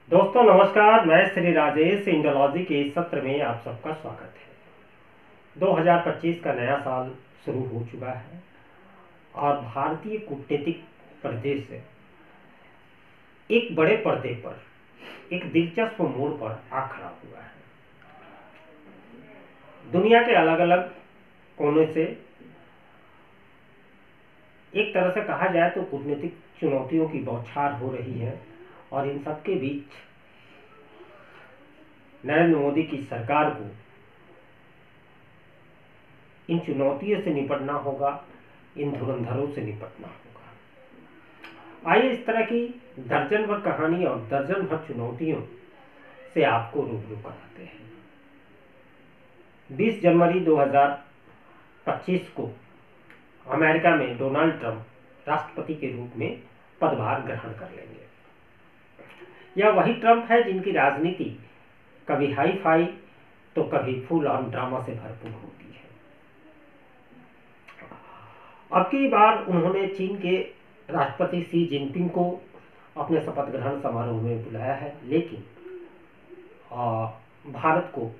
दोस्तों नमस्कार, मैं श्री राजेश इंडोलॉजी के इस सत्र में आप सबका स्वागत है। 2025 का नया साल शुरू हो चुका है और भारतीय कूटनीतिक परिदृश्य एक बड़े पर्दे पर एक दिलचस्प मोड़ पर आ खड़ा हुआ है। दुनिया के अलग अलग कोने से एक तरह से कहा जाए तो कूटनीतिक चुनौतियों की बौछार हो रही है और इन सबके बीच नरेंद्र मोदी की सरकार को इन चुनौतियों से निपटना होगा, इन धुरंधरों से निपटना होगा। आइए इस तरह की दर्जन भर कहानी और दर्जन भर चुनौतियों से आपको रूबरू कराते हैं। 20 जनवरी 2025 को अमेरिका में डोनाल्ड ट्रंप राष्ट्रपति के रूप में पदभार ग्रहण कर लेंगे। यह वही ट्रंप है जिनकी राजनीति कभी हाई फाई तो कभी फुल ऑन ड्रामा से भरपूर होती है। अब की बार उन्होंने चीन के राष्ट्रपति शी जिनपिंग को अपने शपथ ग्रहण समारोह में बुलाया है, लेकिन भारत को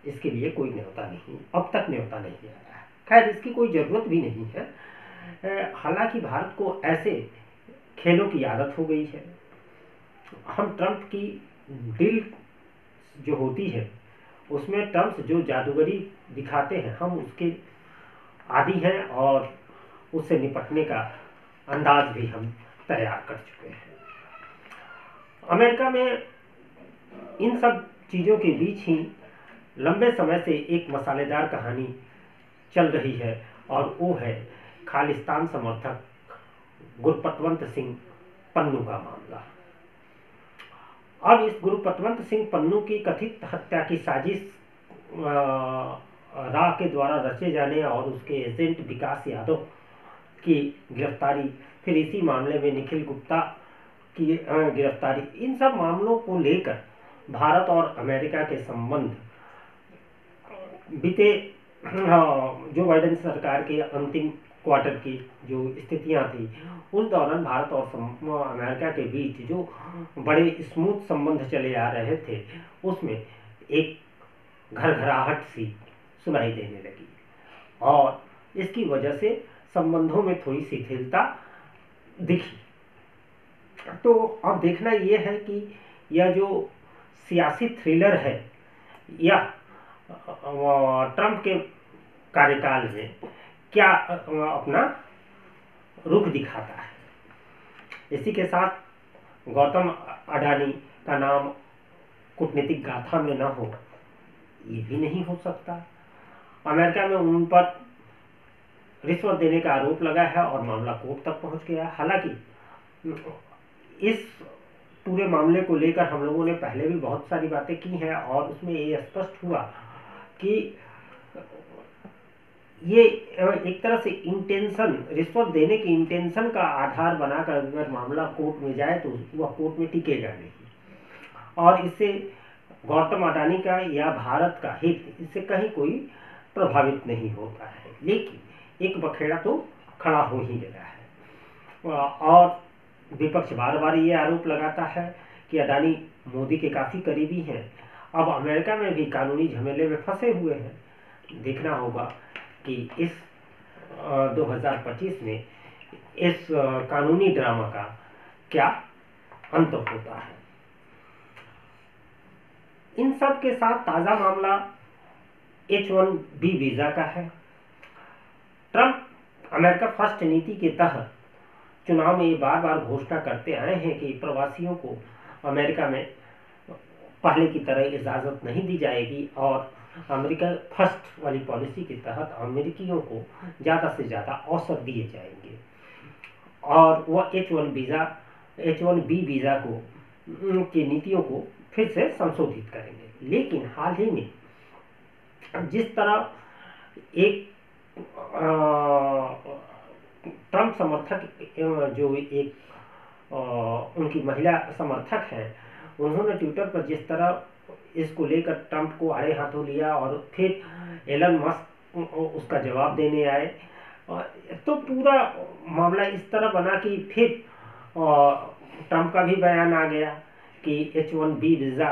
इसके लिए कोई न्योता नहीं, अब तक न्योता नहीं आया है। खैर, इसकी कोई ज़रूरत भी नहीं है। हालांकि भारत को ऐसे खेलों की आदत हो गई है। हम ट्रंप की डील जो होती है उसमें ट्रंप जो जादूगरी दिखाते हैं, हम उसके आदी हैं और उससे निपटने का अंदाज भी हम तैयार कर चुके हैं। अमेरिका में इन सब चीज़ों के बीच ही लंबे समय से एक मसालेदार कहानी चल रही है और वो है खालिस्तान समर्थक गुरपतवंत सिंह पन्नू का मामला। अब इस गुरपतवंत सिंह पन्नू की कथित हत्या की साजिश राह के द्वारा रचे जाने और उसके एजेंट विकास यादव की गिरफ्तारी, फिर इसी मामले में निखिल गुप्ता की गिरफ्तारी, इन सब मामलों को लेकर भारत और अमेरिका के संबंध बीते जो बाइडेन सरकार के अंतिम क्वार्टर की जो स्थितियां थी उस दौरान भारत और अमेरिका के बीच जो बड़े स्मूथ संबंध चले आ रहे थे उसमें एक घरघराहट सी सुनाई देने लगी और इसकी वजह से संबंधों में थोड़ी शिथिलता दिखी। तो अब देखना यह है कि यह जो सियासी थ्रिलर है यह ट्रंप के कार्यकाल में क्या अपना रुख दिखाता है। इसी के साथ गौतम अडानी का नाम कूटनीतिक गाथा में न हो ये भी नहीं हो सकता। अमेरिका में उन पर रिश्वत देने का आरोप लगा है और मामला कोर्ट तक पहुंच गया। हालांकि इस पूरे मामले को लेकर हम लोगों ने पहले भी बहुत सारी बातें की हैं और उसमें ये स्पष्ट हुआ कि ये एक तरह से इंटेंशन, रिश्वत देने की इंटेंशन का आधार बनाकर अगर मामला कोर्ट में जाए तो वह कोर्ट में टिकेगा नहीं और इससे गौतम अडानी का या भारत का हित इससे कहीं कोई प्रभावित नहीं होता है। लेकिन एक बखेड़ा तो खड़ा हो ही गया है और विपक्ष बार बार ये आरोप लगाता है कि अडानी मोदी के काफ़ी करीबी हैं। अब अमेरिका में भी कानूनी झमेले में फंसे हुए हैं। देखना होगा कि इस 2025 में इस कानूनी ड्रामा का क्या अंत होता है। इन सब के साथ ताज़ा मामला H-1B वीज़ा का है। ट्रंप अमेरिका फर्स्ट नीति के तहत चुनाव में ये बार बार घोषणा करते आए हैं कि प्रवासियों को अमेरिका में पहले की तरह इजाज़त नहीं दी जाएगी और अमेरिका फर्स्ट वाली पॉलिसी के तहत अमेरिकियों को ज़्यादा से ज़्यादा अवसर दिए जाएंगे और वह H-1B वीज़ा को की नीतियों को फिर से संशोधित करेंगे। लेकिन हाल ही में जिस तरह एक ट्रंप समर्थक जो एक उनकी महिला समर्थक हैं उन्होंने ट्विटर पर जिस तरह इसको लेकर ट्रंप को आड़े हाथों लिया और फिर एलन मस्क उसका जवाब देने आए तो पूरा मामला इस तरह बना कि फिर ट्रंप का भी बयान आ गया कि H1B वीज़ा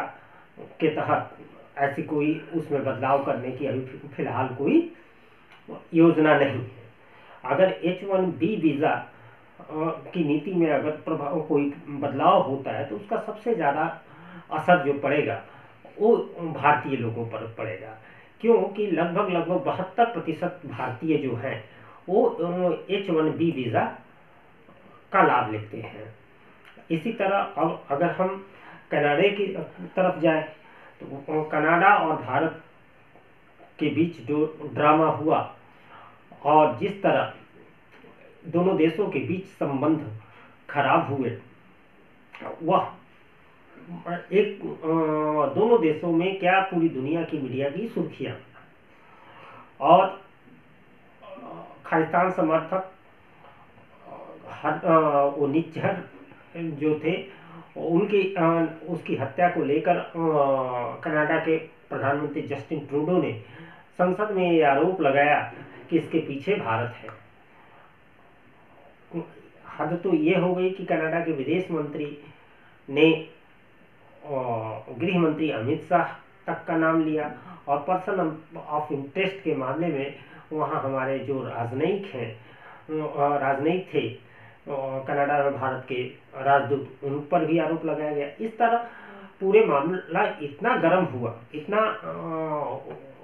के तहत ऐसी कोई उसमें बदलाव करने की अभी फिलहाल कोई योजना नहीं है। अगर H1B वीज़ा की नीति में अगर प्रभाव कोई बदलाव होता है तो उसका सबसे ज़्यादा असर जो पड़ेगा वो भारतीय लोगों पर पड़ेगा, क्योंकि लगभग 72% भारतीय जो हैं वो H1B वीज़ा का लाभ लेते हैं। इसी तरह अब अगर हम कनाडा की तरफ जाएं तो कनाडा और भारत के बीच जो ड्रामा हुआ और जिस तरह दोनों देशों के बीच संबंध खराब हुए, वह एक दोनों देशों में क्या पूरी दुनिया की मीडिया की सुर्खियां और खालिस्तान समर्थक वो निज्जर जो थे उनकी उसकी हत्या को लेकर कनाडा के प्रधानमंत्री जस्टिन ट्रूडो ने संसद में ये आरोप लगाया कि इसके पीछे भारत है। हद तो ये हो गई कि कनाडा के विदेश मंत्री ने गृह मंत्री अमित शाह तक का नाम लिया और पर्सन ऑफ इंटरेस्ट के मामले में वहाँ हमारे जो राजनयिक थे कनाडा में भारत के राजदूत, उन पर भी आरोप लगाया गया। इस तरह पूरे मामला इतना गर्म हुआ, इतना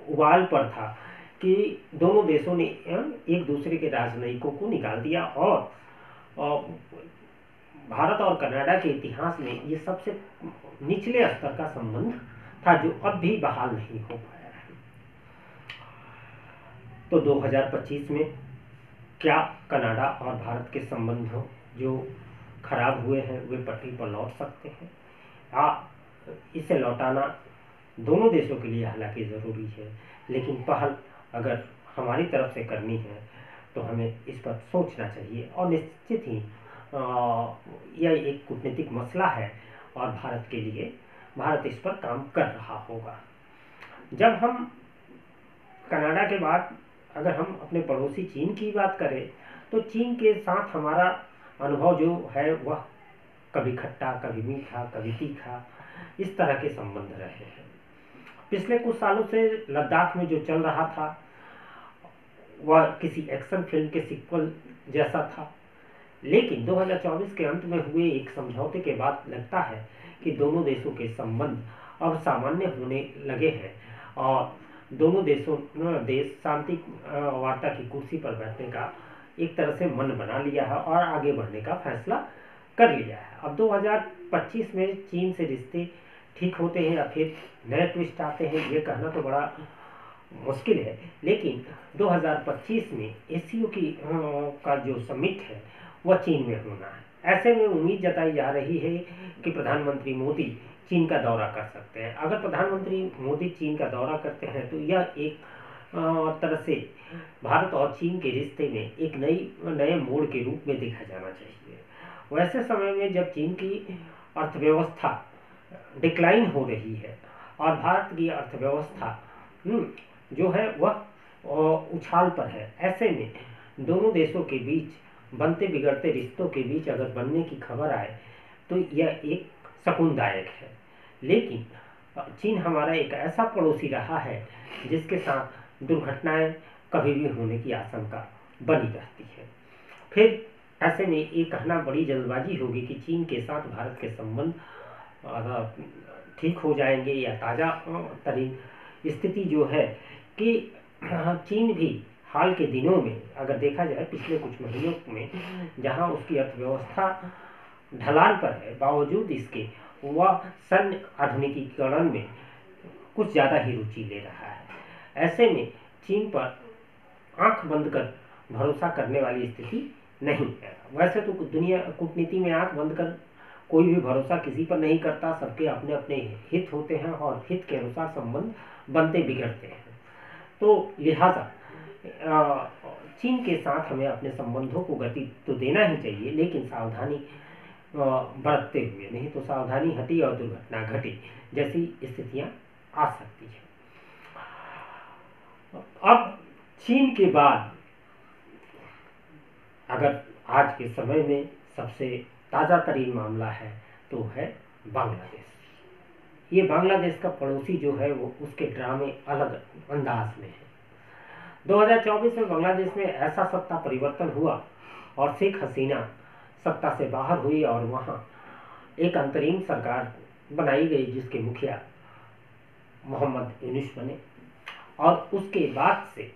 उबाल पर था कि दोनों देशों ने एक दूसरे के राजनयिकों को निकाल दिया और भारत और कनाडा के इतिहास में ये सबसे निचले स्तर का संबंध था जो अब भी बहाल नहीं हो पाया है। तो 2025 में क्या कनाडा और भारत के संबंध जो खराब हुए हैं वे पटरी पर लौट सकते हैं? इसे लौटाना दोनों देशों के लिए हालांकि ज़रूरी है, लेकिन पहल अगर हमारी तरफ से करनी है तो हमें इस पर सोचना चाहिए और निश्चित ही यह एक कूटनीतिक मसला है और भारत के लिए भारत इस पर काम कर रहा होगा। जब हम कनाडा के बाद अगर हम अपने पड़ोसी चीन की बात करें तो चीन के साथ हमारा अनुभव जो है वह कभी खट्टा, कभी मीठा, कभी तीखा, इस तरह के संबंध रहे हैं। पिछले कुछ सालों से लद्दाख में जो चल रहा था वह किसी एक्शन फिल्म के सीक्वल जैसा था, लेकिन 2024 के अंत में हुए एक समझौते के बाद लगता है कि दोनों देशों के संबंध अब सामान्य होने लगे हैं और दोनों देश शांति वार्ता की कुर्सी पर बैठने का एक तरह से मन बना लिया है और आगे बढ़ने का फैसला कर लिया है। अब 2025 में चीन से रिश्ते ठीक होते हैं या फिर नए ट्विस्ट आते हैं, ये कहना तो बड़ा मुश्किल है, लेकिन 2025 में एशियो की का जो समिट है वह चीन में होना है। ऐसे में उम्मीद जताई जा रही है कि प्रधानमंत्री मोदी चीन का दौरा कर सकते हैं। अगर प्रधानमंत्री मोदी चीन का दौरा करते हैं तो यह एक तरह से भारत और चीन के रिश्ते में एक नए मोड़ के रूप में देखा जाना चाहिए। वैसे समय में जब चीन की अर्थव्यवस्था डिक्लाइन हो रही है और भारत की अर्थव्यवस्था जो है वह उछाल पर है, ऐसे में दोनों देशों के बीच बनते बिगड़ते रिश्तों के बीच अगर बनने की खबर आए तो यह एक शकुनदायक है। लेकिन चीन हमारा एक ऐसा पड़ोसी रहा है जिसके साथ दुर्घटनाएं कभी भी होने की आशंका बनी रहती है। फिर ऐसे में ये कहना बड़ी जल्दबाजी होगी कि चीन के साथ भारत के संबंध ठीक हो जाएंगे या ताज़ा तरीन स्थिति जो है कि चीन भी हाल के दिनों में अगर देखा जाए पिछले कुछ महीनों में जहां उसकी अर्थव्यवस्था ढलान पर है, बावजूद इसके वह सैन्य आधुनिकीकरण में कुछ ज़्यादा ही रुचि ले रहा है। ऐसे में चीन पर आंख बंद कर भरोसा करने वाली स्थिति नहीं है। वैसे तो दुनिया कूटनीति में आंख बंद कर कोई भी भरोसा किसी पर नहीं करता, सबके अपने अपने हित होते हैं और हित के अनुसार संबंध बनते बिगड़ते हैं। तो लिहाजा चीन के साथ हमें अपने संबंधों को गति तो देना ही चाहिए, लेकिन सावधानी बरतते हुए, नहीं तो सावधानी हटी और दुर्घटना घटी जैसी स्थितियां आ सकती है। अब चीन के बाद अगर आज के समय में सबसे ताज़ा तरीन मामला है तो है बांग्लादेश। ये बांग्लादेश का पड़ोसी जो है वो उसके ड्रामे अलग अंदाज में है। 2024 में बांग्लादेश में ऐसा सत्ता परिवर्तन हुआ और शेख हसीना सत्ता से बाहर हुई और वहां एक अंतरिम सरकार बनाई गई जिसके मुखिया मोहम्मद यूनुस बने। और उसके बाद से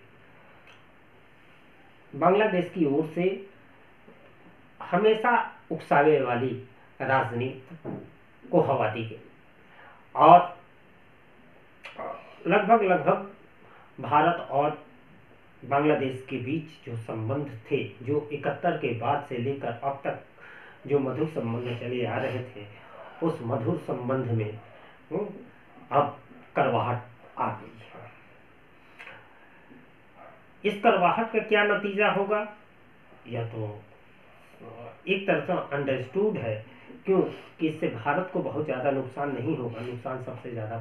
बांग्लादेश की ओर से हमेशा उकसावे वाली राजनीति को हवा दी गई और लगभग भारत और बांग्लादेश के बीच जो संबंध थे, जो 71 के बाद से लेकर अब तक जो मधुर संबंध चले आ रहे थे, उस मधुर संबंध में अब करवाहट आ गई है। इस करवाहट का क्या नतीजा होगा, यह तो एक तरह से अंडरस्टूड है, क्यों कि इससे भारत को बहुत ज़्यादा नुकसान नहीं होगा, नुकसान सबसे ज़्यादा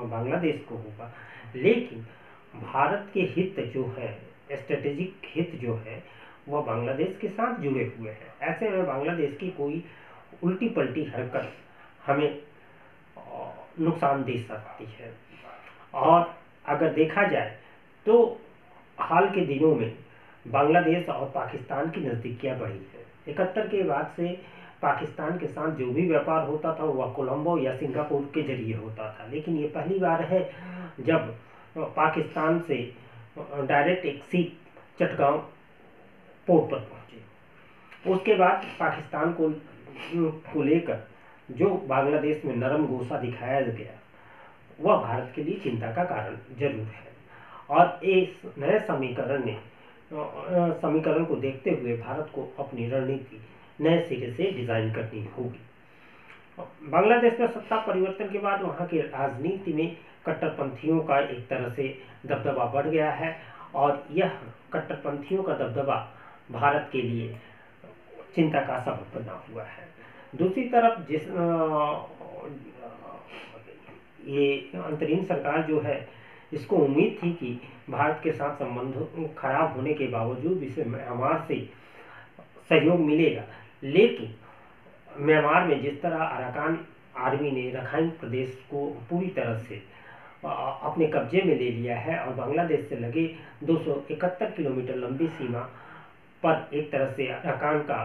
बांग्लादेश को होगा। लेकिन भारत के हित जो है, स्ट्रेटेजिक हित जो है, वह बांग्लादेश के साथ जुड़े हुए हैं। ऐसे में बांग्लादेश की कोई उल्टी पलटी हरकत हमें नुकसान दे सकती है। और अगर देखा जाए तो हाल के दिनों में बांग्लादेश और पाकिस्तान की नज़दीकियाँ बढ़ी है। 71 के बाद से पाकिस्तान के साथ जो भी व्यापार होता था वह कोलंबो या सिंगापुर के जरिए होता था, लेकिन ये पहली बार है जब पाकिस्तान से डायरेक्ट एक सीप चटगांव पोर्ट पर पहुंचे। उसके बाद पाकिस्तान को लेकर जो बांग्लादेश में नरम गोसा दिखाया गया वह भारत के लिए चिंता का कारण जरूर है। और इस नए समीकरण को देखते हुए भारत को अपनी रणनीति नए सिरे से डिजाइन करनी होगी। बांग्लादेश में सत्ता परिवर्तन के बाद वहां की राजनीति में कट्टरपंथियों का एक तरह से दबदबा बढ़ गया है और यह कट्टरपंथियों का दबदबा भारत के लिए चिंता का सबब बना हुआ है। दूसरी तरफ ये अंतरिम सरकार जो है, इसको उम्मीद थी कि भारत के साथ संबंध खराब होने के बावजूद इसे म्यांमार से सहयोग मिलेगा। लेकिन म्यांमार में जिस तरह अराकान आर्मी ने रखाइन प्रदेश को पूरी तरह से अपने कब्जे में ले लिया है और बांग्लादेश से लगे 271 किलोमीटर लंबी सीमा पर एक तरह से अराकान का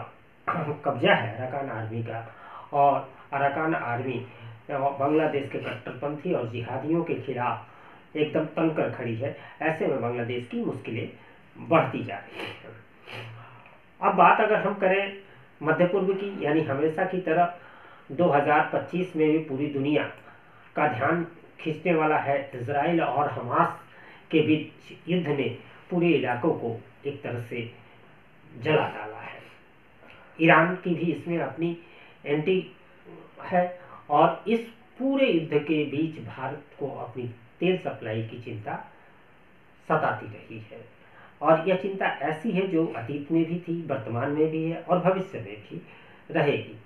कब्जा है, अराकान आर्मी का। और अराकान आर्मी बांग्लादेश के कट्टरपंथी और जिहादियों के खिलाफ एकदम तनकर खड़ी है। ऐसे में बांग्लादेश की मुश्किलें बढ़ती जा रही हैं। अब बात अगर हम करें मध्य पूर्व की, यानी हमेशा की तरह 2025 में भी पूरी दुनिया का ध्यान खींचने वाला है इजराइल और हमास के बीच युद्ध ने पूरे इलाकों को एक तरह से जला डाला है। ईरान की भी इसमें अपनी एंटी है और इस पूरे युद्ध के बीच भारत को अपनी तेल सप्लाई की चिंता सताती रही है। और यह चिंता ऐसी है जो अतीत में भी थी, वर्तमान में भी है और भविष्य में भी रहेगी।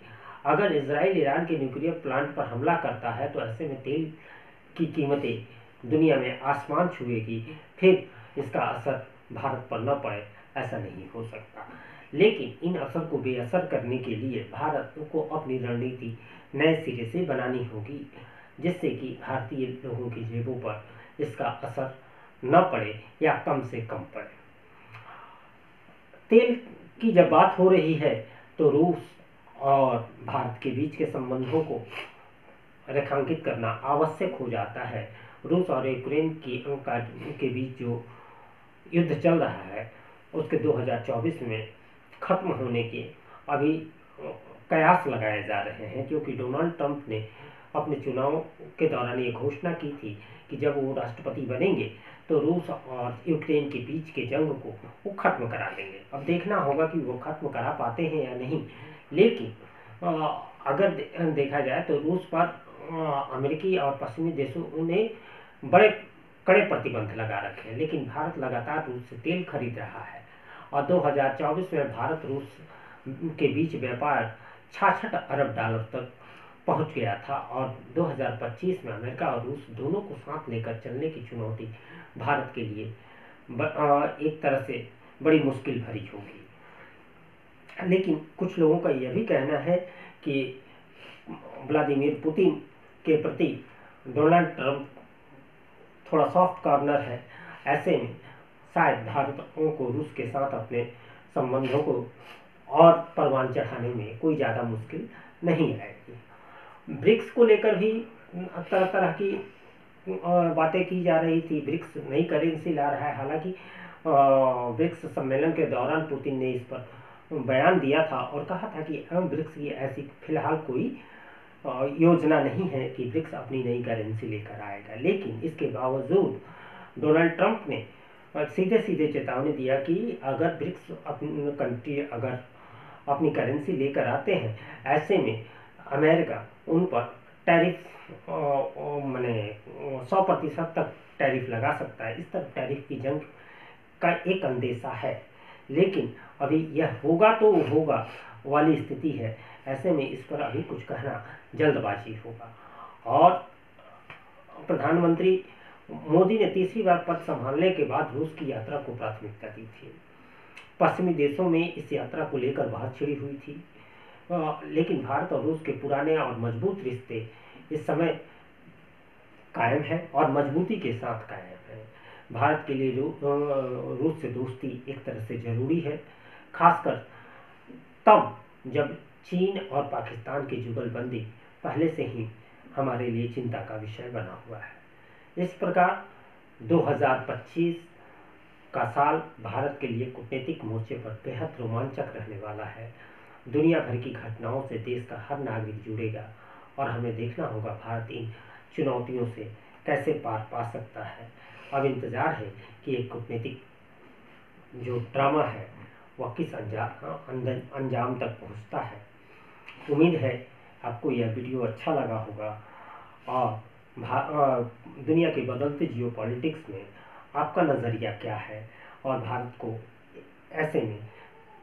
अगर इजराइल ईरान के न्यूक्लियर प्लांट पर हमला करता है तो ऐसे में तेल की कीमतें दुनिया में आसमान छुएगी, फिर इसका असर भारत पर न पड़े ऐसा नहीं हो सकता। लेकिन इन असर को बेअसर करने के लिए भारत को अपनी रणनीति नए सिरे से बनानी होगी, जिससे कि भारतीय लोगों की जेबों पर इसका असर न पड़े या कम से कम पड़े। तेल की जब बात हो रही है तो रूस और भारत के बीच के संबंधों को रेखांकित करना आवश्यक हो जाता है। रूस और यूक्रेन के बीच जो युद्ध चल रहा है उसके 2024 में खत्म होने के अभी कयास लगाए जा रहे हैं, क्योंकि डोनाल्ड ट्रंप ने अपने चुनाव के दौरान ये घोषणा की थी कि जब वो राष्ट्रपति बनेंगे तो रूस और यूक्रेन के बीच के जंग को वो खत्म करा देंगे। अब देखना होगा कि वो खत्म करा पाते हैं या नहीं। लेकिन अगर देखा जाए तो रूस पर अमेरिकी और पश्चिमी देशों ने बड़े कड़े प्रतिबंध लगा रखे हैं, लेकिन भारत लगातार रूस से तेल खरीद रहा है और 2024 में भारत रूस के बीच व्यापार 66 अरब डॉलर तक पहुंच गया था और 2025 में अमेरिका और रूस दोनों को साथ लेकर चलने की चुनौती भारत के लिए एक तरह से बड़ी मुश्किल भरी होगी। लेकिन कुछ लोगों का यह भी कहना है कि व्लादिमीर पुतिन के प्रति डोनाल्ड ट्रंप थोड़ा सॉफ्ट कॉर्नर है। ऐसे में शायद भारत को रूस के साथ अपने संबंधों को और परवान चढ़ाने में कोई ज़्यादा मुश्किल नहीं आएगी। ब्रिक्स को लेकर भी तरह तरह की बातें की जा रही थी। ब्रिक्स नई करेंसी ला रहा है, हालांकि ब्रिक्स सम्मेलन के दौरान पुतिन ने इस पर बयान दिया था और कहा था कि ब्रिक्स की ऐसी फिलहाल कोई योजना नहीं है कि ब्रिक्स अपनी नई करेंसी लेकर आएगा। लेकिन इसके बावजूद डोनाल्ड ट्रंप ने सीधे सीधे चेतावनी दिया कि अगर ब्रिक्स अपनी कंट्री अगर अपनी करेंसी लेकर आते हैं, ऐसे में अमेरिका उन पर टैरिफ माने 100% तक टैरिफ लगा सकता है। इस तरह टैरिफ की जंग का एक अंदेशा है, लेकिन अभी यह होगा तो होगा वाली स्थिति है। ऐसे में इस पर अभी कुछ कहना जल्दबाजी होगा। और प्रधानमंत्री मोदी ने तीसरी बार पद संभालने के बाद रूस की यात्रा को प्राथमिकता दी थी। पश्चिमी देशों में इस यात्रा को लेकर बहुत छिड़ी हुई थी, लेकिन भारत और रूस के पुराने और मजबूत रिश्ते इस समय कायम है और मजबूती के साथ कायम है। भारत के लिए रूस से दोस्ती एक तरह से जरूरी है, खासकर तब जब चीन और पाकिस्तान की जुगलबंदी पहले से ही हमारे लिए चिंता का विषय बना हुआ है। इस प्रकार 2025 का साल भारत के लिए कूटनीतिक मोर्चे पर बेहद रोमांचक रहने वाला है। दुनिया भर की घटनाओं से देश का हर नागरिक जुड़ेगा और हमें देखना होगा भारत इन चुनौतियों से कैसे पार पा सकता है। अब इंतज़ार है कि एक कूटनीतिक जो ड्रामा है वह किस अंजाम तक पहुंचता है। उम्मीद है आपको यह वीडियो अच्छा लगा होगा और दुनिया के बदलते जियोपॉलिटिक्स में आपका नज़रिया क्या है और भारत को ऐसे में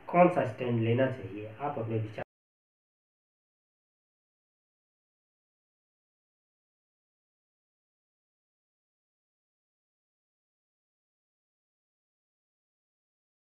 कौन सा स्टैंड लेना चाहिए, आप अपने विचार